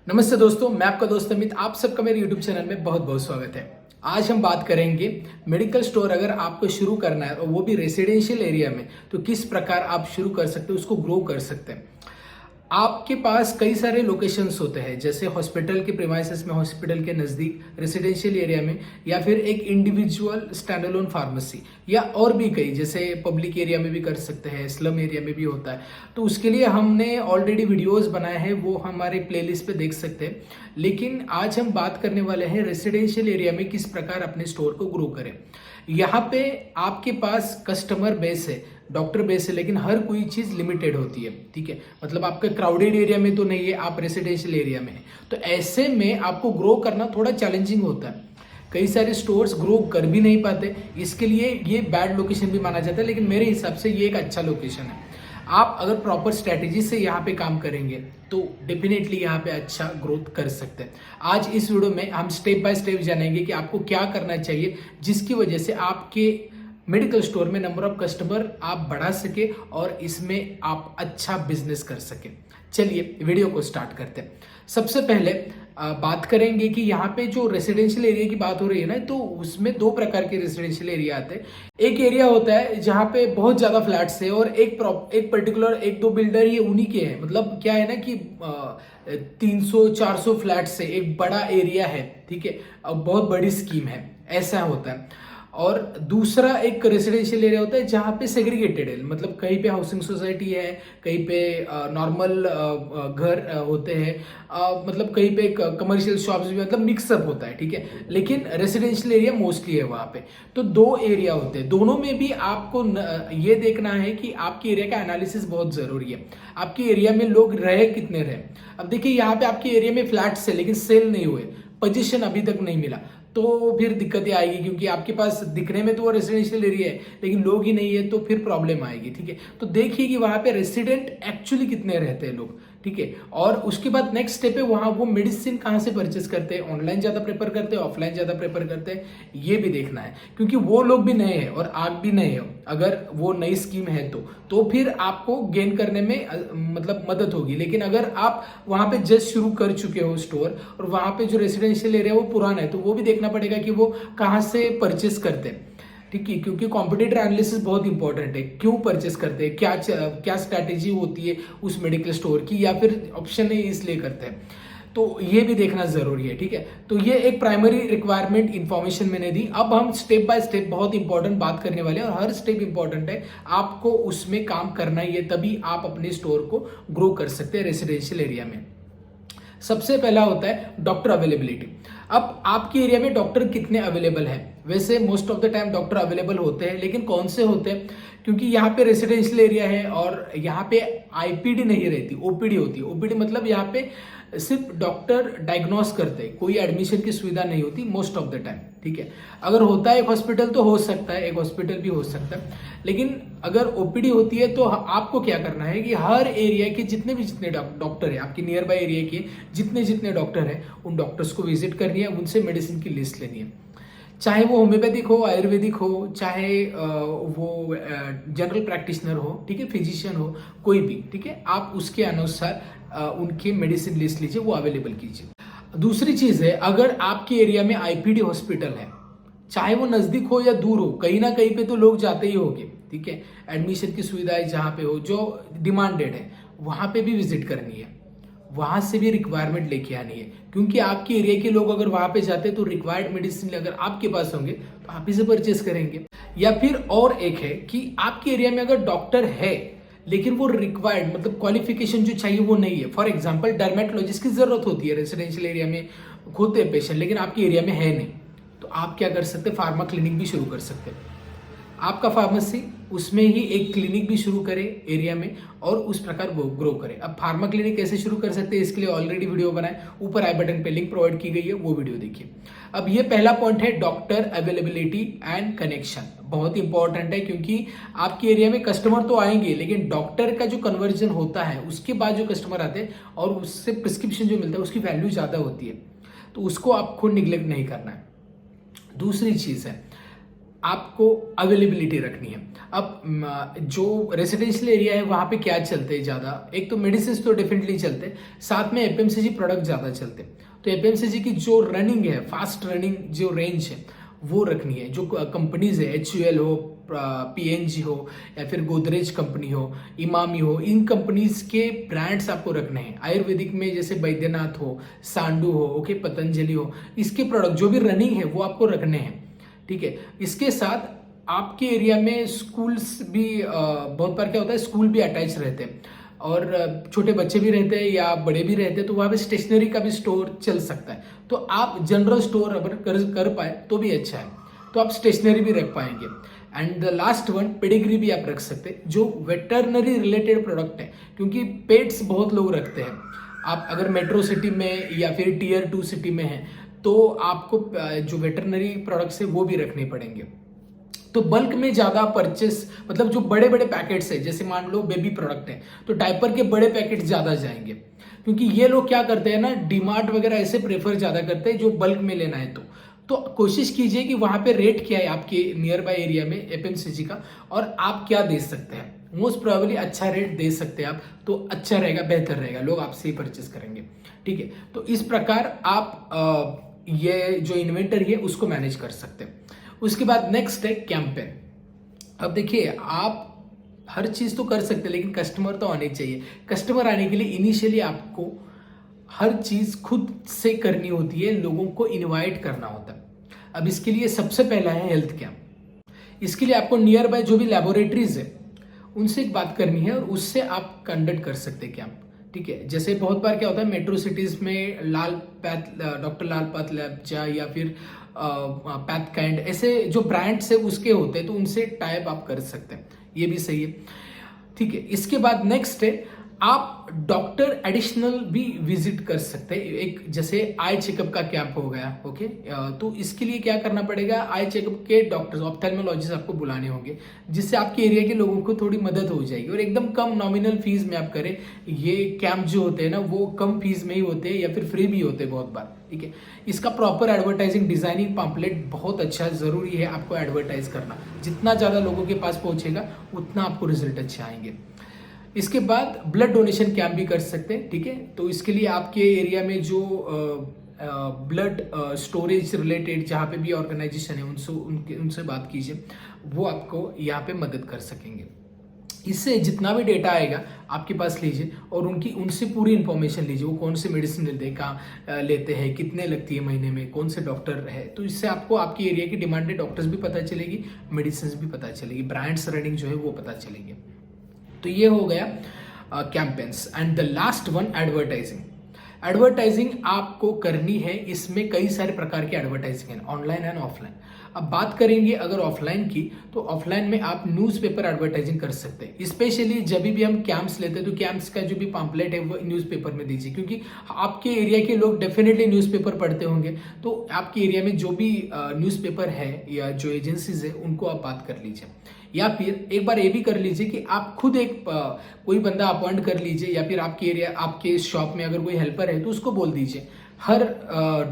नमस्ते दोस्तों, मैं आपका दोस्त अमित। आप सबका मेरे YouTube चैनल में बहुत बहुत स्वागत है। आज हम बात करेंगे मेडिकल स्टोर अगर आपको शुरू करना है और वो भी रेसिडेंशियल एरिया में, तो किस प्रकार आप शुरू कर सकते हो, उसको ग्रो कर सकते हैं। आपके पास कई सारे लोकेशंस होते हैं, जैसे हॉस्पिटल के प्रीमाइसेस में, हॉस्पिटल के नज़दीक, रेसिडेंशियल एरिया में, या फिर एक इंडिविजुअल स्टैंड अलोन फार्मेसी, या और भी कई, जैसे पब्लिक एरिया में भी कर सकते हैं, स्लम एरिया में भी होता है। तो उसके लिए हमने ऑलरेडी वीडियोस बनाए हैं, वो हमारे प्लेलिस्ट पे देख सकते हैं। लेकिन आज हम बात करने वाले हैं रेसिडेंशियल एरिया में किस प्रकार अपने स्टोर को ग्रो करें। यहाँ पे आपके पास कस्टमर बेस है, डॉक्टर बेस है, लेकिन हर कोई चीज़ लिमिटेड होती है। ठीक है, मतलब आपका क्राउडेड एरिया में तो नहीं है, आप रेसिडेंशियल एरिया में है, तो ऐसे में आपको ग्रो करना थोड़ा चैलेंजिंग होता है। कई सारे स्टोर्स ग्रो कर भी नहीं पाते, इसके लिए ये बैड लोकेशन भी माना जाता है, लेकिन मेरे हिसाब से ये एक अच्छा लोकेशन है। आप अगर प्रॉपर स्ट्रैटेजी से यहाँ पे काम करेंगे तो डेफिनेटली यहाँ पे अच्छा ग्रोथ कर सकते हैं। आज इस वीडियो में हम स्टेप बाय स्टेप जानेंगे कि आपको क्या करना चाहिए, जिसकी वजह से आपके मेडिकल स्टोर में नंबर ऑफ कस्टमर आप बढ़ा सके और इसमें आप अच्छा बिजनेस कर सके। चलिए वीडियो को स्टार्ट करते हैं। सबसे पहले बात करेंगे कि यहाँ पे जो रेसिडेंशियल एरिया की बात हो रही है ना, तो उसमें दो प्रकार के रेसिडेंशियल एरिया आते हैं। एक एरिया होता है जहाँ पे बहुत ज़्यादा फ्लैट्स है और एक पर्टिकुलर एक दो बिल्डर ये उन्हीं के हैं। मतलब क्या है ना कि 300-400 फ्लैट्स है, एक बड़ा एरिया है। ठीक है, बहुत बड़ी स्कीम है, ऐसा होता है। और दूसरा एक रेसिडेंशियल एरिया होता है जहाँ पे सेग्रीगेटेड है, मतलब कहीं पे हाउसिंग सोसाइटी है, कहीं पे नॉर्मल घर होते हैं, मतलब कहीं पे कमर्शियल शॉप्स भी, मतलब मिक्सअप होता है। ठीक है, लेकिन रेसिडेंशियल एरिया मोस्टली है वहाँ पे। तो दो एरिया होते हैं, दोनों में भी आपको ये देखना है कि आपके एरिया का एनालिसिस बहुत ज़रूरी है। आपके एरिया में लोग रहे कितने रहे। अब देखिए यहाँ पे आपके एरिया में फ्लैट्स है लेकिन सेल नहीं हुए, पोजीशन अभी तक नहीं मिला, तो फिर दिक्कतें आएगी, क्योंकि आपके पास दिखने में तो वो रेसिडेंशियल एरिया है लेकिन लोग ही नहीं है, तो फिर प्रॉब्लम आएगी। ठीक है, तो देखिए कि वहाँ पे रेसिडेंट एक्चुअली कितने रहते हैं लोग। ठीक है, और उसके बाद नेक्स्ट स्टेप है वहाँ वो मेडिसिन कहाँ से परचेस करते हैं, ऑनलाइन ज़्यादा प्रेफर करते हैं, ऑफलाइन ज़्यादा प्रेफर करते हैं, ये भी देखना है, क्योंकि वो लोग भी नए हैं और आप भी नए हो। अगर वो नई स्कीम है तो फिर आपको गेन करने में मतलब मदद होगी। लेकिन अगर आप वहाँ पे जस्ट शुरू कर चुके हो स्टोर और वहाँ पे जो रेसिडेंशियल एरिया वो पुराना है, तो वो भी देखना पड़ेगा कि वो कहाँ से परचेस करते हैं। ठीक है, क्योंकि कॉम्पिटिटर एनालिसिस बहुत इंपॉर्टेंट है, क्यों परचेस करते हैं, क्या स्ट्रैटेजी होती है उस मेडिकल स्टोर की, या फिर ऑप्शन नहीं इसलिए करते हैं, तो ये भी देखना जरूरी है। ठीक है, तो ये एक प्राइमरी रिक्वायरमेंट इंफॉर्मेशन मैंने दी। अब हम स्टेप बाय स्टेप बहुत इंपॉर्टेंट बात करने वाले हैं, और हर स्टेप इंपॉर्टेंट है, आपको उसमें काम करना ही है, तभी आप अपने स्टोर को ग्रो कर सकते हैं रेसिडेंशियल एरिया में। सबसे पहला होता है डॉक्टर अवेलेबिलिटी। अब आपके एरिया में डॉक्टर कितने अवेलेबल है। वैसे most of the time doctor available होते हैं, लेकिन कौन से होते हैं, क्योंकि यहाँ पे रेसिडेंशियल एरिया है और यहाँ पे आईपीडी नहीं रहती, ओपीडी होती है। ओपीडी मतलब यहाँ पे सिर्फ डॉक्टर डायग्नोस करते हैं, कोई एडमिशन की सुविधा नहीं होती मोस्ट ऑफ द टाइम। ठीक है, अगर होता है एक हॉस्पिटल तो हो सकता है, एक हॉस्पिटल भी हो सकता है, लेकिन अगर ओपीडी होती है तो आपको क्या करना है कि हर एरिया के जितने डॉक्टर है, आपके नियर बाय एरिया के जितने डॉक्टर हैं, उन डॉक्टर्स को विजिट करनी है, उनसे मेडिसिन की लिस्ट लेनी है। चाहे वो होम्योपैथिक हो, आयुर्वेदिक हो, चाहे वो जनरल प्रैक्टिशनर हो, ठीक है, फिजिशियन हो, कोई भी। ठीक है, आप उसके अनुसार उनकी मेडिसिन लिस्ट लीजिए, वो अवेलेबल कीजिए। दूसरी चीज़ है, अगर आपके एरिया में आईपीडी हॉस्पिटल है, चाहे वो नज़दीक हो या दूर हो, कहीं ना कहीं पे तो लोग जाते ही होंगे। ठीक है, एडमिशन की सुविधाएं जहाँ पे हो, जो डिमांडेड है, वहाँ पे भी विजिट करनी है, वहां से भी रिक्वायरमेंट लेके आनी है, क्योंकि आपके एरिया के लोग अगर वहां पे जाते हैं तो रिक्वायर्ड मेडिसिन अगर आपके पास होंगे तो आप इसे परचेस करेंगे। या फिर और एक है कि आपके एरिया में अगर डॉक्टर है लेकिन वो रिक्वायर्ड, मतलब क्वालिफिकेशन जो चाहिए वो नहीं है। फॉर एग्जाम्पल डर्मेटोलॉजिस्ट की जरूरत होती है, रेसिडेंशियल एरिया में होते हैं पेशेंट, लेकिन आपके एरिया में है नहीं, तो आप क्या कर सकते हैं, फार्मा क्लिनिक भी शुरू कर सकते हैं। आपका फार्मेसी उसमें ही एक क्लिनिक भी शुरू करे एरिया में और उस प्रकार ग्रो करे। अब फार्मा क्लिनिक कैसे शुरू कर सकते हैं, इसके लिए ऑलरेडी वीडियो बनाए, ऊपर आई बटन पे लिंक प्रोवाइड की गई है, वो वीडियो देखिए। अब ये पहला पॉइंट है डॉक्टर अवेलेबिलिटी एंड कनेक्शन, बहुत इंपॉर्टेंट है, क्योंकि आपके एरिया में कस्टमर तो आएंगे लेकिन डॉक्टर का जो कन्वर्जन होता है उसके बाद जो कस्टमर आते हैं और उससे प्रिस्क्रिप्शन जो मिलता है उसकी वैल्यू ज़्यादा होती है, तो उसको आपको निग्लेक्ट नहीं करना है। दूसरी चीज़ है आपको अवेलेबिलिटी रखनी है। अब जो रेसिडेंशियल एरिया है वहाँ पे क्या चलते हैं ज़्यादा, एक तो मेडिसिन तो डेफिनेटली चलते हैं, साथ में एफएमसीजी प्रोडक्ट ज़्यादा चलते हैं। तो एफएमसीजी की जो रनिंग है, फास्ट रनिंग जो रेंज है वो रखनी है। जो कंपनीज है, HUL हो, PNG हो, या फिर गोदरेज कंपनी हो, इमामी हो, इन कंपनीज के ब्रांड्स आपको रखने हैं। आयुर्वेदिक में जैसे बैद्यनाथ हो, सांडू हो, ओके, पतंजलि हो, इसके प्रोडक्ट जो भी रनिंग है वो आपको रखने हैं, ठीक है। इसके साथ आपके एरिया में स्कूल्स भी बहुत बार क्या होता है, स्कूल भी अटैच रहते हैं और छोटे बच्चे भी रहते हैं या बड़े भी रहते हैं, तो वहाँ पे स्टेशनरी का भी स्टोर चल सकता है। तो आप जनरल स्टोर अगर कर पाए तो भी अच्छा है, तो आप स्टेशनरी भी रख पाएंगे। And the last one, pedigree भी आप रख सकते हैं, जो वेटरनरी रिलेटेड प्रोडक्ट है, क्योंकि पेट्स बहुत लोग रखते हैं। आप अगर मेट्रो सिटी में या फिर Tier 2 सिटी में है तो आपको जो वेटरनरी प्रोडक्ट्स है वो भी रखने पड़ेंगे। तो बल्क में ज़्यादा परचेस, मतलब जो बड़े बड़े पैकेट्स है, जैसे मान लो बेबी प्रोडक्ट है तो डायपर के बड़े पैकेट ज़्यादा जाएंगे, क्योंकि ये लोग क्या करते हैं ना, डीमार्ट वगैरह ऐसे प्रेफर ज़्यादा करते हैं जो बल्क में लेना है। तो कोशिश कीजिए कि वहाँ पे रेट क्या है आपके नियर बाय एरिया में एफएमसीजी का, और आप क्या दे सकते हैं। मोस्ट प्रोबेबली अच्छा रेट दे सकते हैं आप, तो अच्छा रहेगा, बेहतर रहेगा, लोग आपसे ही परचेस करेंगे, ठीक है। तो इस प्रकार आप ये जो इन्वेंटरी है उसको मैनेज कर सकते हैं। उसके बाद नेक्स्ट है कैंपेन। अब देखिए, आप हर चीज़ तो कर सकते हैं, लेकिन कस्टमर तो आने चाहिए। कस्टमर आने के लिए इनिशियली आपको हर चीज़ खुद से करनी होती है, लोगों को इनवाइट करना होता है। अब इसके लिए सबसे पहला है हेल्थ कैंप। इसके लिए आपको नियर बाय जो भी लैबोरेटरीज है उनसे एक बात करनी है और उससे आप कंडक्ट कर सकते हैं कैंप, ठीक है। जैसे बहुत बार क्या होता है, मेट्रो सिटीज में डॉक्टर लाल पैथलैब या फिर पैथ काइंड, ऐसे जो ब्रांड्स है उसके होते हैं, तो उनसे टाइप आप कर सकते हैं, ये भी सही है, ठीक है। इसके बाद नेक्स्ट है, आप डॉक्टर एडिशनल भी विजिट कर सकते हैं। एक जैसे आई चेकअप का कैंप हो गया, ओके, तो इसके लिए क्या करना पड़ेगा, आई चेकअप के डॉक्टर्स, ऑप्थेल्मोलॉजिस्ट आपको बुलाने होंगे, जिससे आपके एरिया के लोगों को थोड़ी मदद हो जाएगी। और एकदम कम नॉमिनल फीस में आप करें। ये कैंप जो होते हैं ना वो कम फीस में ही होते हैं या फिर फ्री भी होते हैं बहुत बार, ठीक है। इसका प्रॉपर एडवर्टाइजिंग, डिजाइनिंग, पम्पलेट बहुत अच्छा जरूरी है आपको एडवर्टाइज करना। जितना ज़्यादा लोगों के पास पहुंचेगा उतना आपको रिजल्ट अच्छे आएंगे। इसके बाद ब्लड डोनेशन कैंप भी कर सकते हैं, ठीक है। तो इसके लिए आपके एरिया में जो ब्लड स्टोरेज रिलेटेड जहाँ पे भी ऑर्गेनाइजेशन है उनसे बात कीजिए, वो आपको यहाँ पे मदद कर सकेंगे। इससे जितना भी डेटा आएगा आपके पास लीजिए और उनसे पूरी इंफॉर्मेशन लीजिए, वो कौन से मेडिसिन लेते हैं, कितने लगती है महीने में, कौन से डॉक्टर है। तो इससे आपको आपकी एरिया की डिमांडेड डॉक्टर्स भी पता चलेगी, मेडिसिन भी पता चलेगी, ब्रांड्स रनिंग जो है वो पता चलेगी। तो ये हो गया campaigns. And the last one, advertising. Advertising आपको करनी है, इसमें कई सारे प्रकार की एडवर्टाइजिंग है, ऑनलाइन एंड ऑफलाइन। अब बात करेंगे अगर ऑफलाइन की, तो ऑफलाइन में आप न्यूज़पेपर एडवर्टाइजिंग कर सकते हैं। स्पेशली जब भी हम कैंप्स लेते हैं तो कैंप्स का जो भी पम्पलेट है वो न्यूज़पेपर में दीजिए, क्योंकि आपके एरिया के लोग डेफिनेटली न्यूज़पेपर पढ़ते होंगे। तो आपके एरिया में जो भी न्यूज़पेपर है या जो एजेंसीज है उनको आप बात कर लीजिए, या फिर एक बार ये भी कर लीजिए कि आप खुद एक कोई बंदा अपॉइंट कर लीजिए, या फिर आपके एरिया, आपके शॉप में अगर कोई हेल्पर है तो उसको बोल दीजिए, हर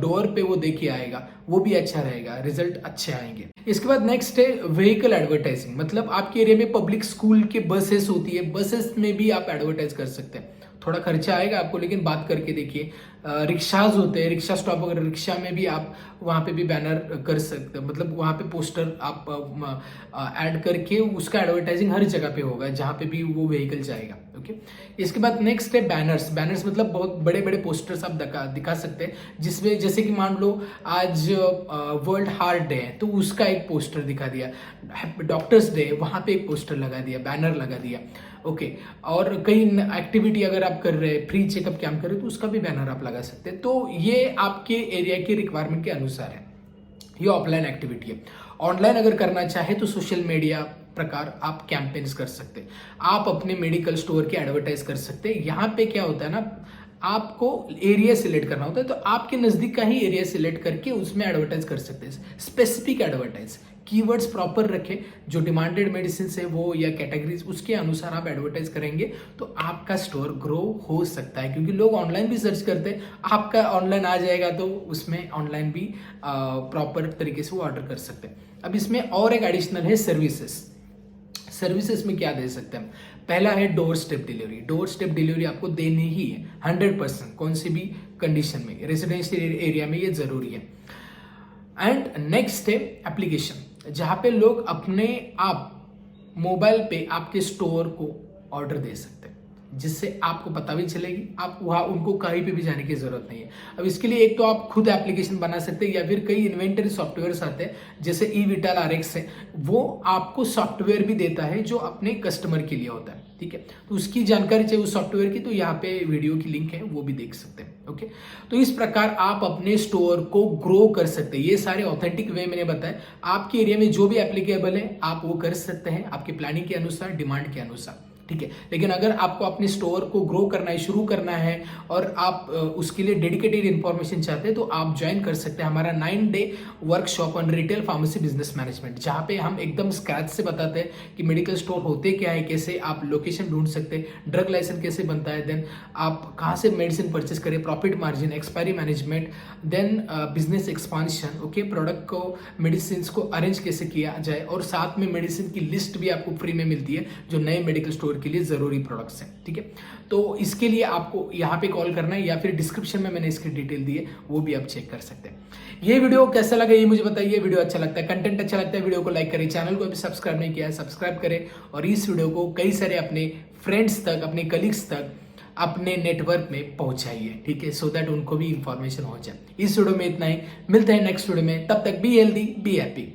डोर पे वो देखिए आएगा, वो भी अच्छा रहेगा, रिजल्ट अच्छे आएंगे। इसके बाद नेक्स्ट है व्हीकल एडवर्टाइजिंग। मतलब आपके एरिया में पब्लिक स्कूल के बसेस होती है, बसेस में भी आप एडवर्टाइज कर सकते हैं। थोड़ा खर्चा आएगा आपको, लेकिन बात करके देखिए। रिक्शाज होते हैं, रिक्शा स्टॉप, अगर रिक्शा में भी आप वहाँ पे भी बैनर कर सकते हैं, मतलब वहाँ पे पोस्टर आप ऐड करके उसका एडवर्टाइजिंग हर जगह पे होगा जहाँ पे भी वो व्हीकल जाएगा, ओके। इसके बाद नेक्स्ट है बैनर्स। बैनर्स मतलब बहुत बड़े बड़े पोस्टर्स आप दिखा सकते हैं, जिसमें जैसे कि मान लो आज वर्ल्ड हार्ट डे है तो उसका एक पोस्टर दिखा दिया, डॉक्टर्स डे वहाँ पे एक पोस्टर लगा दिया, बैनर लगा दिया, ओके। और कई एक्टिविटी अगर आप कर रहे हैं, फ्री चेकअप कैंप कर रहे हैं, तो उसका भी बैनर आप लगा सकते हैं। तो ये आपके एरिया की रिक्वायरमेंट के अनुसार है, ये ऑफलाइन एक्टिविटी है। ऑनलाइन अगर करना चाहे तो सोशल मीडिया प्रकार आप कैंपेन्स कर सकते हैं, आप अपने मेडिकल स्टोर के एडवर्टाइज कर सकते हैं। यहाँ पे क्या होता है ना, आपको एरिया सिलेक्ट करना होता है, तो आपके नज़दीक का ही एरिया सिलेक्ट करके उसमें एडवर्टाइज कर सकते हैं, स्पेसिफिक एडवर्टाइज। कीवर्ड्स प्रॉपर रखें, जो डिमांडेड मेडिसिन है वो या कैटेगरीज उसके अनुसार आप एडवर्टाइज करेंगे तो आपका स्टोर ग्रो हो सकता है, क्योंकि लोग ऑनलाइन भी सर्च करते हैं, आपका ऑनलाइन आ जाएगा तो उसमें ऑनलाइन भी प्रॉपर तरीके से वो ऑर्डर कर सकते हैं। अब इसमें और एक एडिशनल है सर्विसेज में क्या दे सकते हैं? पहला है door step delivery. Door step delivery आपको देनी ही है 100%, कौन सी भी कंडीशन में, रेजिडेंशियल एरिया में ये जरूरी है। एंड नेक्स्ट है एप्लीकेशन, जहां पे लोग अपने आप मोबाइल पे आपके स्टोर को ऑर्डर दे सकते हैं, जिससे आपको पता भी चलेगी, आप वहाँ उनको कहीं पे भी जाने की जरूरत नहीं है। अब इसके लिए एक तो आप खुद एप्लीकेशन बना सकते हैं, या फिर कई इन्वेंटरी सॉफ्टवेयर्स आते हैं जैसे ईविटल RX है, वो आपको सॉफ्टवेयर भी देता है जो अपने कस्टमर के लिए होता है, ठीक है। तो उसकी जानकारी चाहिए उस सॉफ्टवेयर की, तो यहाँ पे वीडियो की लिंक है, वो भी देख सकते हैं, ओके। तो इस प्रकार आप अपने स्टोर को ग्रो कर सकते हैं। ये सारे ऑथेंटिक वे मैंने बताए, आपके एरिया में जो भी एप्लीकेबल है आप वो कर सकते हैं, आपके प्लानिंग के अनुसार, डिमांड के अनुसार, ठीक है। लेकिन अगर आपको अपने स्टोर को ग्रो करना है, शुरू करना है, और आप उसके लिए डेडिकेटेड इंफॉर्मेशन चाहते हैं, तो आप ज्वाइन कर सकते हैं हमारा 9-day workshop on retail pharmacy business management, जहां पे हम एकदम स्क्रैच से बताते हैं कि मेडिकल स्टोर होते क्या है, कैसे आप लोकेशन ढूंढ सकते हैं, ड्रग लाइसेंस कैसे बनता है, देन आप कहाँ से मेडिसिन परचेस करें, profit margin, expiry management, then business expansion, okay, product को, मेडिसिन को अरेंज कैसे किया जाए, और साथ में मेडिसिन की लिस्ट भी आपको फ्री में मिलती है जो नए मेडिकल स्टोर के लिए जरूरी प्रोडक्ट्स हैं, ठीक है। तो इसके लिए आपको यहाँ पे कॉल करना है, या फिर डिस्क्रिप्शन में मैंने इसकी डिटेल दी है, वो भी आप चेक कर सकते हैं। ये वीडियो कैसा लगा ये मुझे बताइए। वीडियो अच्छा लगता है, कंटेंट अच्छा लगता है, वीडियो को लाइक करें, चैनल को अभी सब्सक्राइब नहीं किया है सब्सक्राइब करें, और इस वीडियो को कई सारे अपने फ्रेंड्स तक, अपने कलीग्स तक, अपने नेटवर्क में पहुंचाइए, ठीक है, सो दैट उनको भी इंफॉर्मेशन हो जाए। इस वीडियो में इतना ही, मिलते हैं नेक्स्ट वीडियो में, तब तक बी हेल्दी बी हैप्पी।